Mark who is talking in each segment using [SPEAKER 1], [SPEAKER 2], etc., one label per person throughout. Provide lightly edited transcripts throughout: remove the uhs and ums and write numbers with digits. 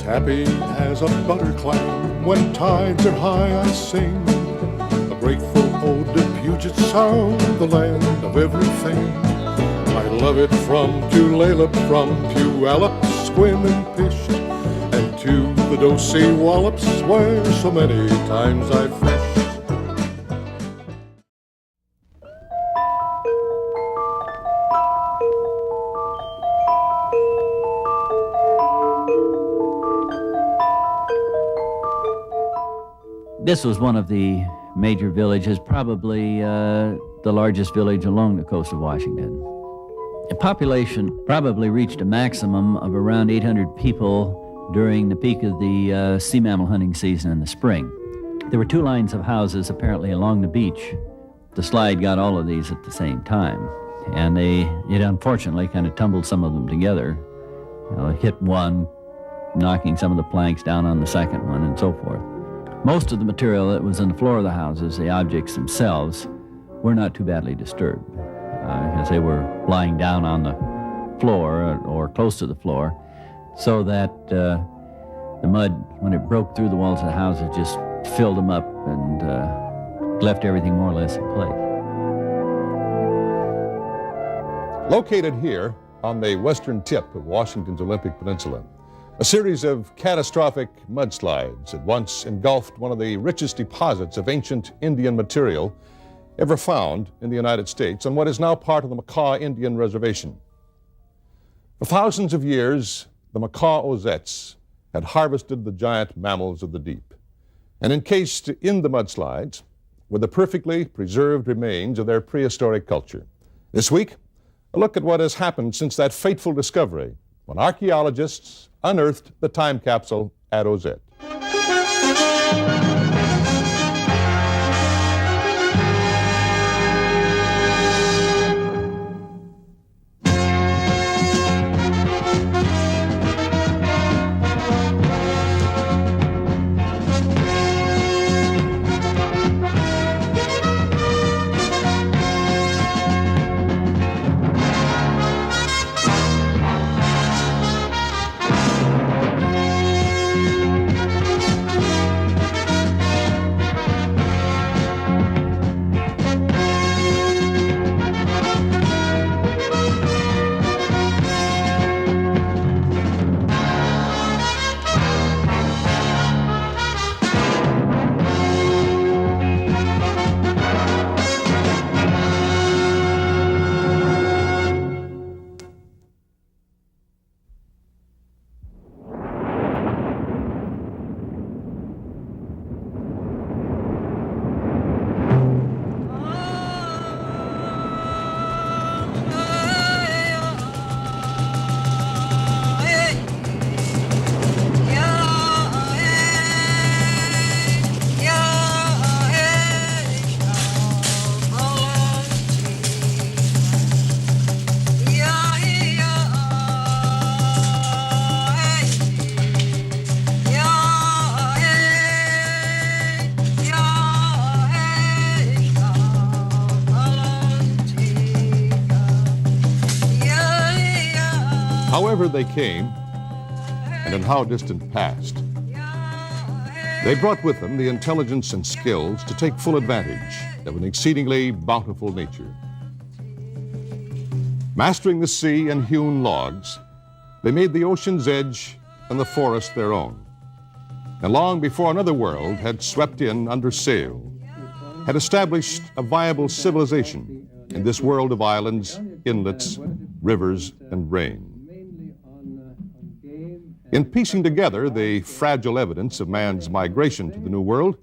[SPEAKER 1] Happy as a butter clam, when tides are high I sing a grateful ode to Puget Sound, the land of everything. I love it from Tulalip, from Puyallup, Squim and Pished, and to the Dosey Wallops, where so many times I've fished.
[SPEAKER 2] This was one of the major villages, probably the largest village along the coast of Washington. The population probably reached a maximum of around 800 people during the peak of the sea mammal hunting season in the spring. There were two lines of houses apparently along the beach. The slide got all of these at the same time, and it unfortunately kind of tumbled some of them together. It hit one, knocking some of the planks down on the second one, and so forth. Most of the material that was on the floor of the houses, the objects themselves, were not too badly disturbed, because they were lying down on the floor or close to the floor, so that the mud, when it broke through the walls of the houses, just filled them up and left everything more or less in place.
[SPEAKER 3] Located here on the western tip of Washington's Olympic Peninsula, a series of catastrophic mudslides had once engulfed one of the richest deposits of ancient Indian material ever found in the United States on what is now part of the Macaw Indian Reservation. For thousands of years, the Macaw-Ozettes had harvested the giant mammals of the deep, and encased in the mudslides were the perfectly preserved remains of their prehistoric culture. This week, a look at what has happened since that fateful discovery when archaeologists unearthed the time capsule at Ozette. However they came, and in how distant past, they brought with them the intelligence and skills to take full advantage of an exceedingly bountiful nature. Mastering the sea and hewn logs, they made the ocean's edge and the forest their own. And long before another world had swept in under sail, had established a viable civilization in this world of islands, inlets, rivers, and rain. In piecing together the fragile evidence of man's migration to the New World,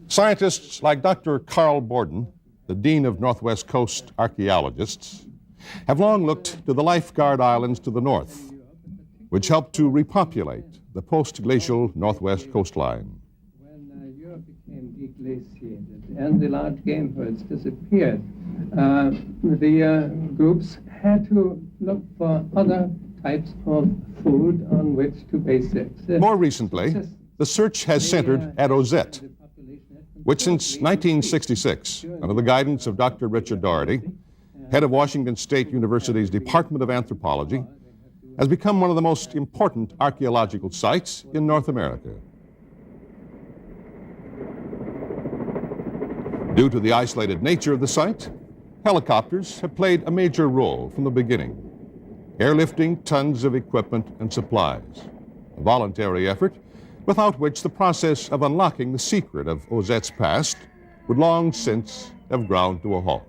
[SPEAKER 3] scientists like Dr. Carl Borden, the Dean of Northwest Coast Archaeologists, have long looked to the Lifeguard Islands to the north, which helped to repopulate the post-glacial Northwest coastline.
[SPEAKER 4] When Europe became deglaciated and the large game herds disappeared, the groups had to look for other types of food on which to base it.
[SPEAKER 3] More recently, the search has centered at Ozette, which since 1966, under the guidance of Dr. Richard Doherty, head of Washington State University's Department of Anthropology, has become one of the most important archaeological sites in North America. Due to the isolated nature of the site, helicopters have played a major role from the beginning, airlifting tons of equipment and supplies, a voluntary effort without which the process of unlocking the secret of Ozette's past would long since have ground to a halt.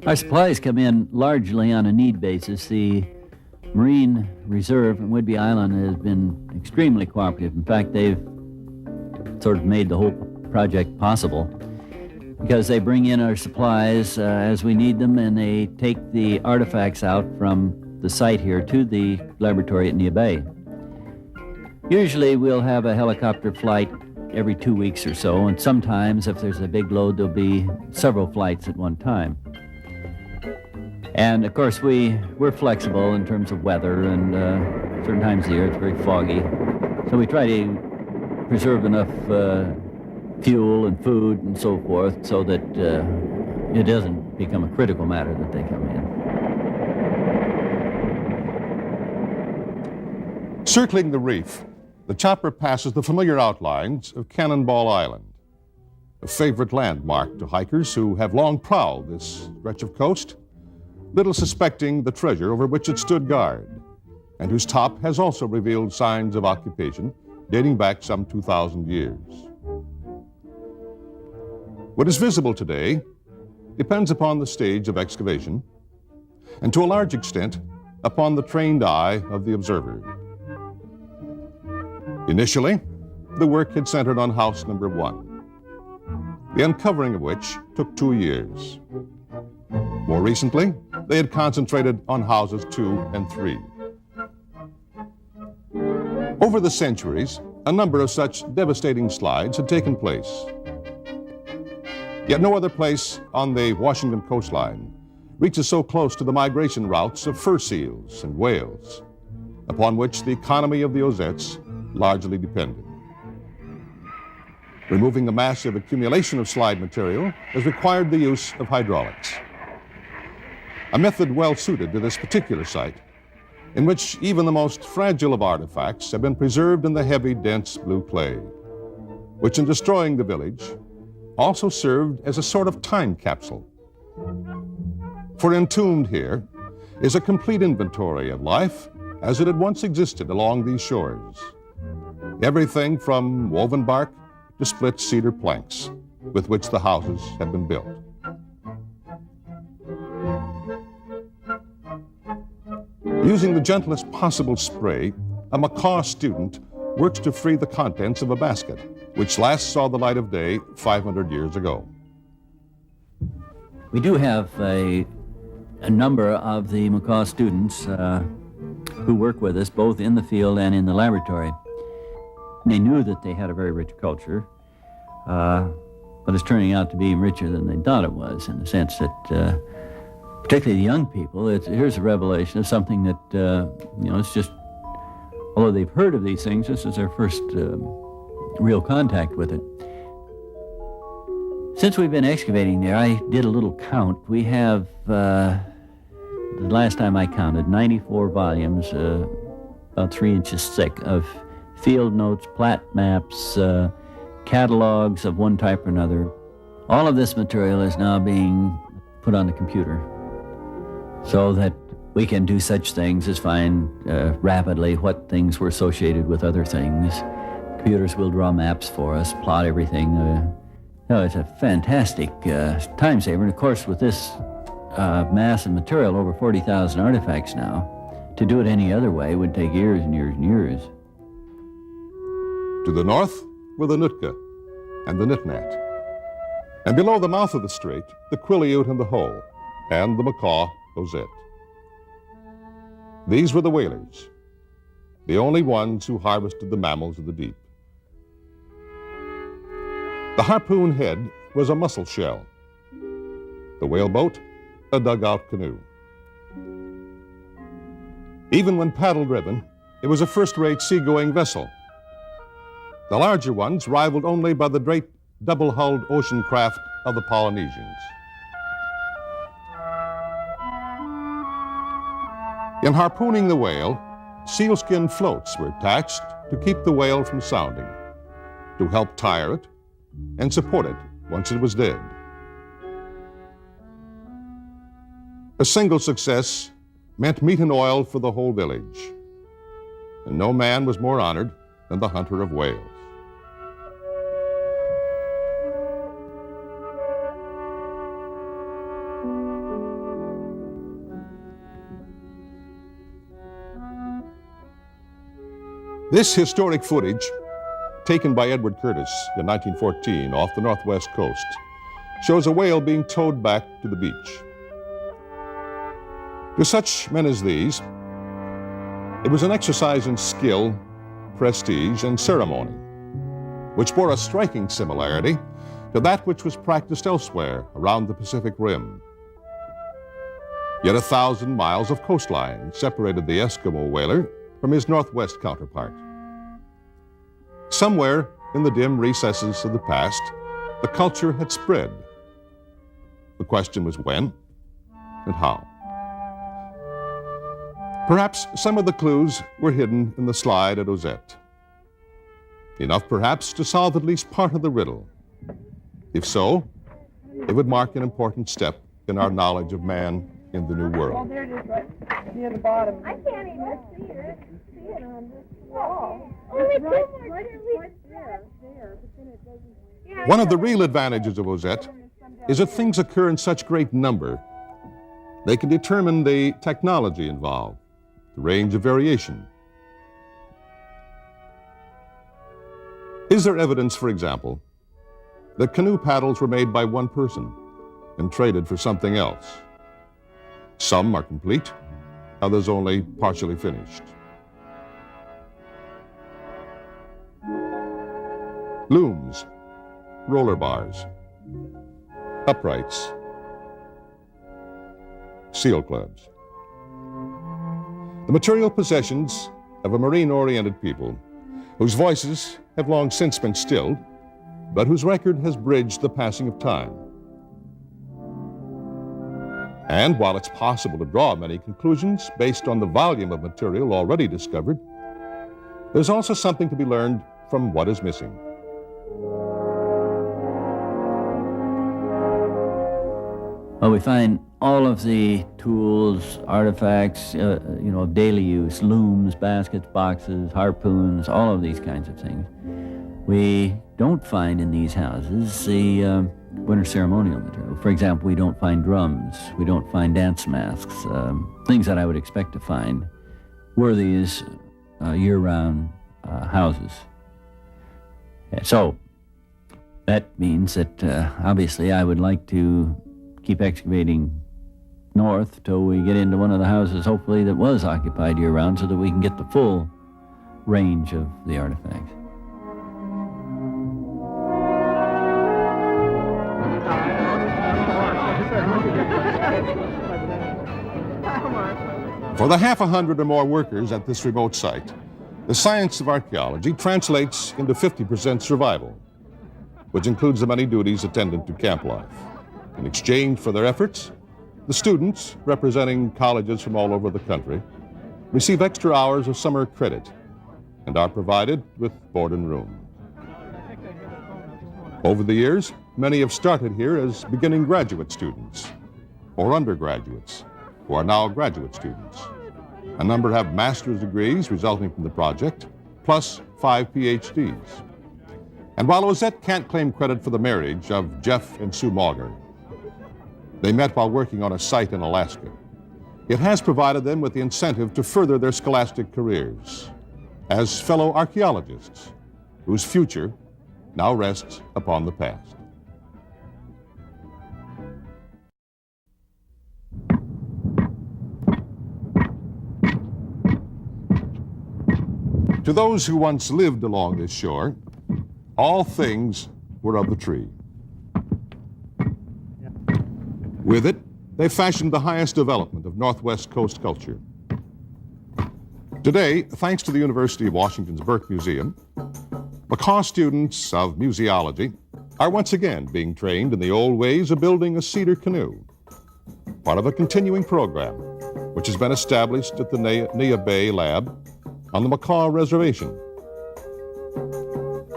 [SPEAKER 2] Our supplies come in largely on a need basis. The Marine Reserve in Whidbey Island has been extremely cooperative. In fact, they've sort of made the whole project possible because they bring in our supplies as we need them, and they take the artifacts out from the site here to the laboratory at Nia Bay. Usually we'll have a helicopter flight every 2 weeks or so, and sometimes if there's a big load, there'll be several flights at one time. And of course, we're flexible in terms of weather, and certain times of the year it's very foggy. So we try to preserve enough fuel and food and so forth so that it doesn't become a critical matter that they come in.
[SPEAKER 3] Circling the reef, the chopper passes the familiar outlines of Cannonball Island, a favorite landmark to hikers who have long prowled this stretch of coast, little suspecting the treasure over which it stood guard, and whose top has also revealed signs of occupation dating back some 2,000 years. What is visible today depends upon the stage of excavation, and to a large extent upon the trained eye of the observer. Initially, the work had centered on house number 1, the uncovering of which took 2 years. More recently, they had concentrated on houses 2 and 3. Over the centuries, a number of such devastating slides had taken place. Yet no other place on the Washington coastline reaches so close to the migration routes of fur seals and whales, upon which the economy of the Ozettes largely depended. Removing the massive accumulation of slide material has required the use of hydraulics, a method well suited to this particular site, in which even the most fragile of artifacts have been preserved in the heavy, dense blue clay, which in destroying the village also served as a sort of time capsule. For entombed here is a complete inventory of life as it had once existed along these shores. Everything from woven bark to split cedar planks with which the houses had been built. Using the gentlest possible spray, a macaw student works to free the contents of a basket, which last saw the light of day 500 years ago.
[SPEAKER 2] We do have a number of the macaw students who work with us, both in the field and in the laboratory. They knew that they had a very rich culture, but it's turning out to be richer than they thought it was, in the sense that particularly the young people, here's a revelation of something that, it's just, although they've heard of these things, this is their first real contact with it. Since we've been excavating there, I did a little count. We have, the last time I counted, 94 volumes, about 3 inches thick, of field notes, plat maps, catalogs of one type or another. All of this material is now being put on the computer, so that we can do such things as find rapidly what things were associated with other things. Computers will draw maps for us, plot everything. It's a fantastic time saver. And of course, with this mass of material, over 40,000 artifacts now, to do it any other way would take years and years and years.
[SPEAKER 3] To the north were the Nootka and the Nitnat. And below the mouth of the strait, the Quileute and the Hoe, and the macaw Ozette. These were the whalers, the only ones who harvested the mammals of the deep. The harpoon head was a mussel shell. The whaleboat, a dugout canoe. Even when paddle-driven, it was a first-rate seagoing vessel, the larger ones rivaled only by the great double-hulled ocean craft of the Polynesians. In harpooning the whale, sealskin floats were attached to keep the whale from sounding, to help tire it and support it once it was dead. A single success meant meat and oil for the whole village, and no man was more honored than the hunter of whales. This historic footage, taken by Edward Curtis in 1914 off the northwest coast, shows a whale being towed back to the beach. To such men as these, it was an exercise in skill, prestige, and ceremony, which bore a striking similarity to that which was practiced elsewhere around the Pacific Rim. Yet 1,000 miles of coastline separated the Eskimo whaler from his northwest counterpart. Somewhere in the dim recesses of the past, the culture had spread. The question was when and how. Perhaps some of the clues were hidden in the slide at Ozette. Enough perhaps to solve at least part of the riddle. If so, it would mark an important step in our knowledge of man in the New World.
[SPEAKER 5] Well, there it is, right near the bottom. I can't even see it on this wall. Only right there, but then it doesn't.
[SPEAKER 3] One of the real advantages of Ozette is that things occur in such great number, they can determine the technology involved, the range of variation. Is there evidence, for example, that canoe paddles were made by one person and traded for something else? Some are complete, others only partially finished. Looms, roller bars, uprights, seal clubs. The material possessions of a marine-oriented people whose voices have long since been stilled, but whose record has bridged the passing of time. And while it's possible to draw many conclusions based on the volume of material already discovered, there's also something to be learned from what is missing.
[SPEAKER 2] Well, we find all of the tools, artifacts, of daily use, looms, baskets, boxes, harpoons, all of these kinds of things. We don't find in these houses the winter ceremonial material. For example, we don't find drums, we don't find dance masks, things that I would expect to find were these year-round houses. So that means that obviously I would like to keep excavating north till we get into one of the houses, hopefully, that was occupied year-round so that we can get the full range of the artifacts.
[SPEAKER 3] For the 100 or more workers at this remote site, the science of archaeology translates into 50% survival, which includes the many duties attendant to camp life. In exchange for their efforts, the students, representing colleges from all over the country, receive extra hours of summer credit and are provided with board and room. Over the years, many have started here as beginning graduate students or undergraduates who are now graduate students. A number have master's degrees resulting from the project, plus 5 PhDs. And while Ozette can't claim credit for the marriage of Jeff and Sue Mauger, they met while working on a site in Alaska. It has provided them with the incentive to further their scholastic careers as fellow archaeologists whose future now rests upon the past. To those who once lived along this shore, all things were of the tree. With it, they fashioned the highest development of Northwest Coast culture. Today, thanks to the University of Washington's Burke Museum, Macaw students of museology are once again being trained in the old ways of building a cedar canoe, part of a continuing program which has been established at the Nia Bay Lab on the Macaw Reservation,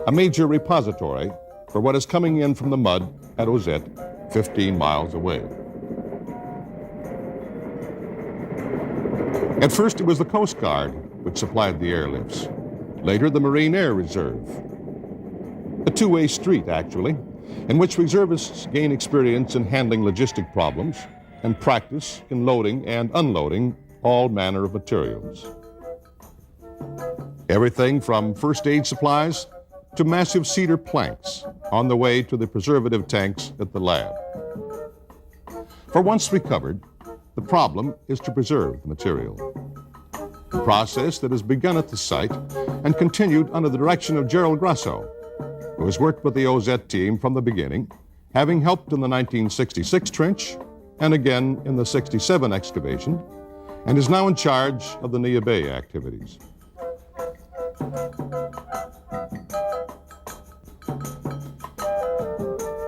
[SPEAKER 3] a major repository for what is coming in from the mud at Ozette, 15 miles away. At first, it was the Coast Guard which supplied the airlifts. Later, the Marine Air Reserve. A two-way street, actually, in which reservists gain experience in handling logistic problems and practice in loading and unloading all manner of materials. Everything from first aid supplies to massive cedar planks on the way to the preservative tanks at the lab. For once recovered, the problem is to preserve the material. A process that has begun at the site and continued under the direction of Gerald Grasso, who has worked with the Ozette team from the beginning, having helped in the 1966 trench and again in the 67 excavation, and is now in charge of the Nia Bay activities.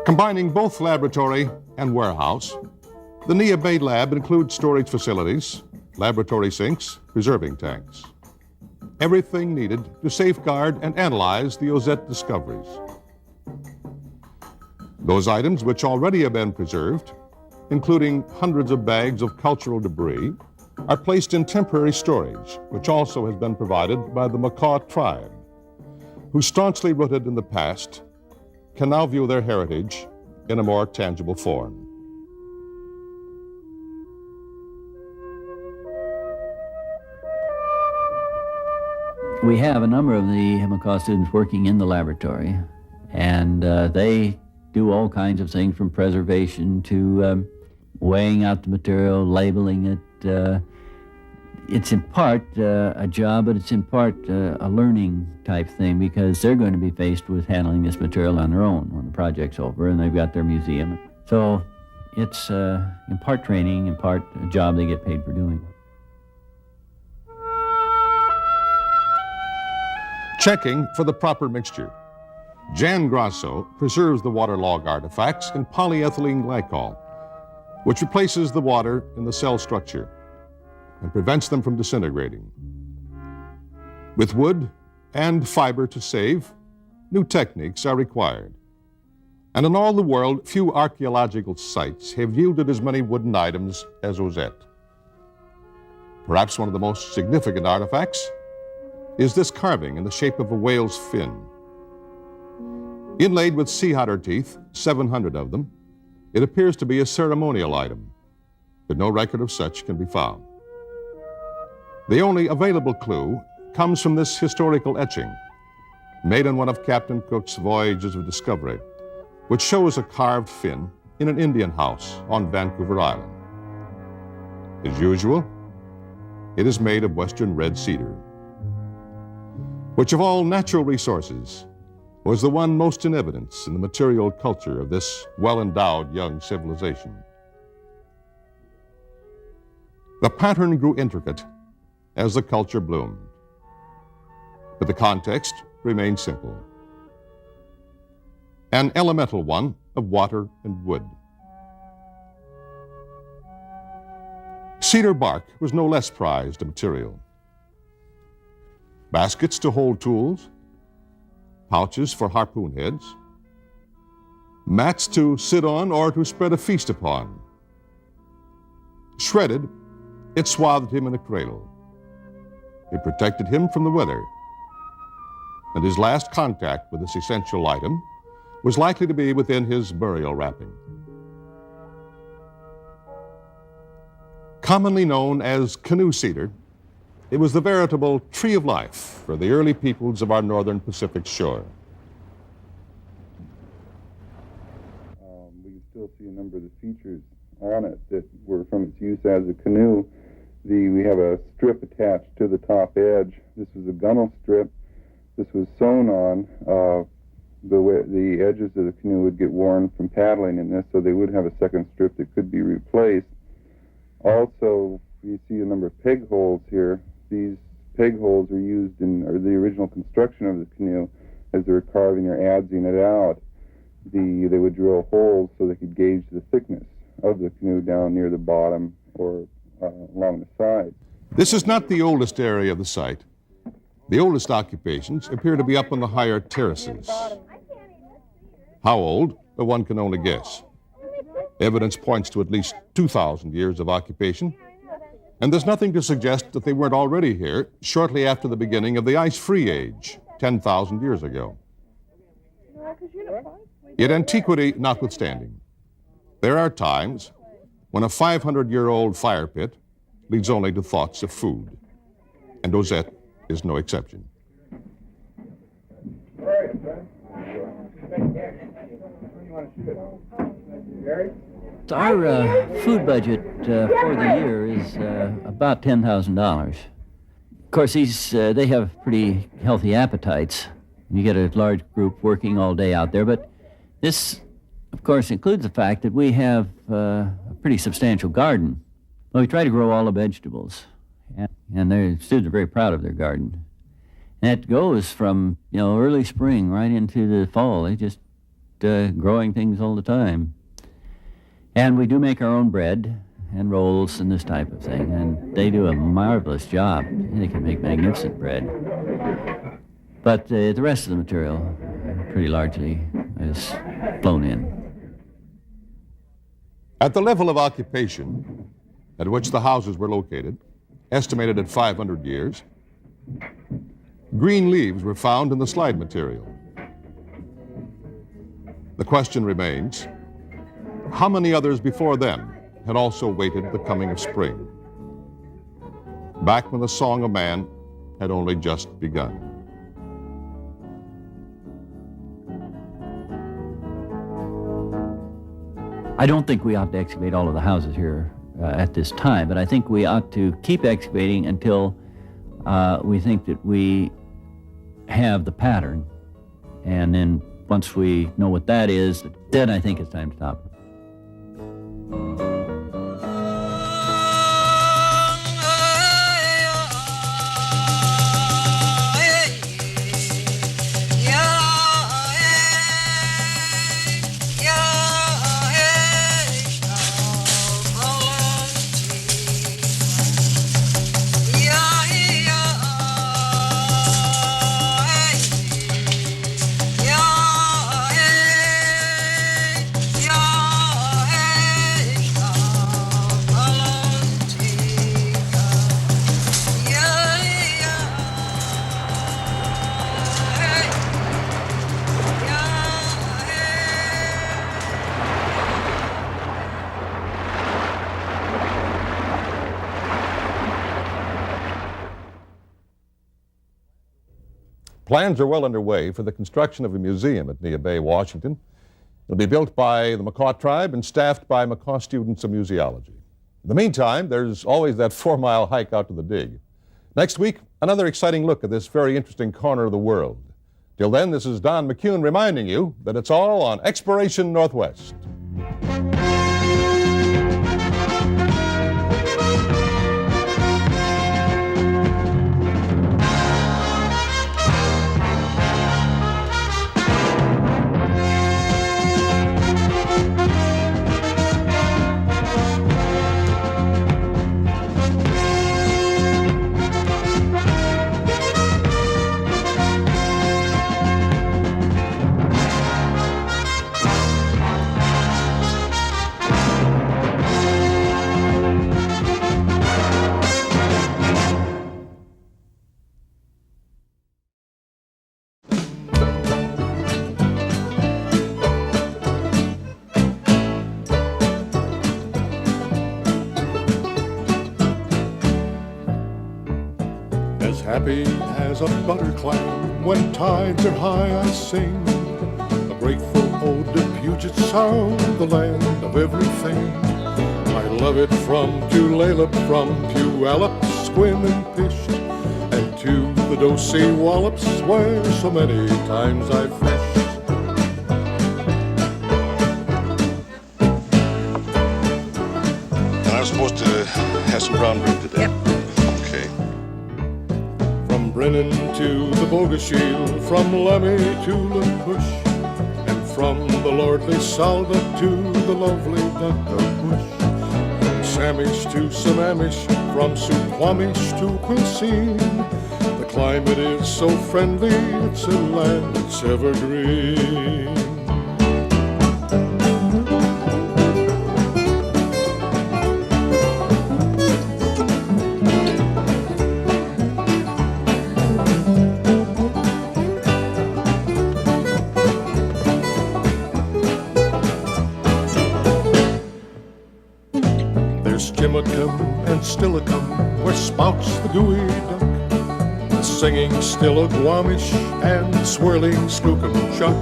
[SPEAKER 3] Combining both laboratory and warehouse, the Nia Bay Lab includes storage facilities, laboratory sinks, preserving tanks. Everything needed to safeguard and analyze the Ozette discoveries. Those items which already have been preserved, including hundreds of bags of cultural debris, are placed in temporary storage, which also has been provided by the Macaw tribe, who, staunchly rooted in the past, can now view their heritage in a more tangible form.
[SPEAKER 2] We have a number of the Macaw students working in the laboratory, and they do all kinds of things from preservation to weighing out the material, labeling it. It's in part a job, but it's in part a learning type thing, because they're going to be faced with handling this material on their own when the project's over and they've got their museum. So it's in part training, in part a job they get paid for doing.
[SPEAKER 3] Checking for the proper mixture. Jan Grasso preserves the waterlogged artifacts in polyethylene glycol, which replaces the water in the cell structure and prevents them from disintegrating. With wood and fiber to save, new techniques are required. And in all the world, few archaeological sites have yielded as many wooden items as Ozette. Perhaps one of the most significant artifacts is this carving in the shape of a whale's fin. Inlaid with sea otter teeth, 700 of them, it appears to be a ceremonial item, but no record of such can be found. The only available clue comes from this historical etching, made on one of Captain Cook's voyages of discovery, which shows a carved fin in an Indian house on Vancouver Island. As usual, it is made of western red cedar, which of all natural resources was the one most in evidence in the material culture of this well-endowed young civilization. The pattern grew intricate as the culture bloomed, but the context remained simple, an elemental one of water and wood. Cedar bark was no less prized a material. Baskets to hold tools, pouches for harpoon heads, mats to sit on or to spread a feast upon. Shredded, it swathed him in a cradle. It protected him from the weather, and his last contact with this essential item was likely to be within his burial wrapping. Commonly known as canoe cedar, it was the veritable tree of life for the early peoples of our northern Pacific shore.
[SPEAKER 6] We can still see a number of the features on it that were from its use as a canoe. We have a strip attached to the top edge. This was a gunnel strip. This was sewn on. The edges of the canoe would get worn from paddling in this, so they would have a second strip that could be replaced. Also, you see a number of peg holes here. These peg holes are used in the original construction of the canoe. as they were carving or adzing it out, they would drill holes so they could gauge the thickness of the canoe down near the bottom or along the side.
[SPEAKER 3] This is not the oldest area of the site. The oldest occupations appear to be up on the higher terraces. How old? One can only guess. Evidence points to at least 2,000 years of occupation, and there's nothing to suggest that they weren't already here shortly after the beginning of the ice-free age, 10,000 years ago. Yet antiquity notwithstanding, there are times when a 500-year-old fire pit leads only to thoughts of food, and Ozette is no exception.
[SPEAKER 2] Our food budget for the year is about $10,000. Of course, they have pretty healthy appetites. You get a large group working all day out there, but this, of course, includes the fact that we have a pretty substantial garden. Well, we try to grow all the vegetables, and the students are very proud of their garden. And it goes from, early spring right into the fall. They just growing things all the time. And we do make our own bread and rolls and this type of thing, and they do a marvelous job. They can make magnificent bread. But the rest of the material pretty largely is flown in.
[SPEAKER 3] At the level of occupation at which the houses were located, estimated at 500 years, green leaves were found in the slide material. The question remains, how many others before them had also waited the coming of spring, back when the song of man had only just begun?
[SPEAKER 2] I don't think we ought to excavate all of the houses here at this time, but I think we ought to keep excavating until we think that we have the pattern. And then once we know what that is, then I think it's time to stop.
[SPEAKER 3] Plans are well underway for the construction of a museum at Neah Bay, Washington. It'll be built by the Makah tribe and staffed by Makah students of museology. In the meantime, there's always that 4-mile hike out to the dig. Next week, another exciting look at this very interesting corner of the world. Till then, this is Don McCune reminding you that it's all on Exploration Northwest.
[SPEAKER 1] Happy as a butter clam, when tides are high I sing a grateful ode to Puget Sound, the land of everything. I love it from Tulalip, from Puyallup, Squim and Pisht, and to the Dosey Wallops, where so many times I've fished. And
[SPEAKER 3] I'm supposed to have some brown root today.
[SPEAKER 5] Yep.
[SPEAKER 3] Okay.
[SPEAKER 1] Brennan to the Bogoshiel, from Lemmy to Lapush, and from the lordly Salda to the lovely Dr. Bush, from Samish to Sammamish, from Suquamish to Quilcene. The climate is so friendly, it's a land that's evergreen. There's Jimicum and Stillicum, where spouts the gooey duck, the singing Stillaguamish and swirling Skookum Chuck,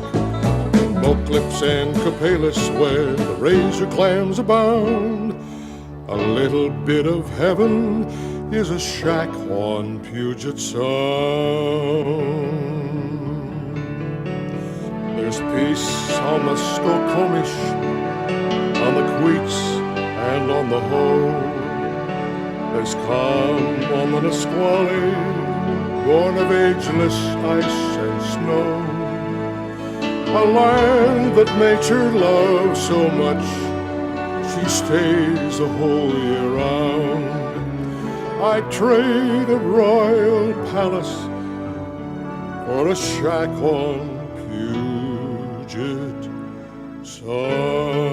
[SPEAKER 1] and Boatclips and Copalis, where the razor clams abound. A little bit of heaven is a shack on Puget Sound. There's peace on the Skokomish, on the Queets, and on the Hoe. There's calm on the Nisqually, born of ageless ice and snow. A land that nature loves so much, she stays a whole year round. I'd trade a royal palace for a shack on Puget Sound.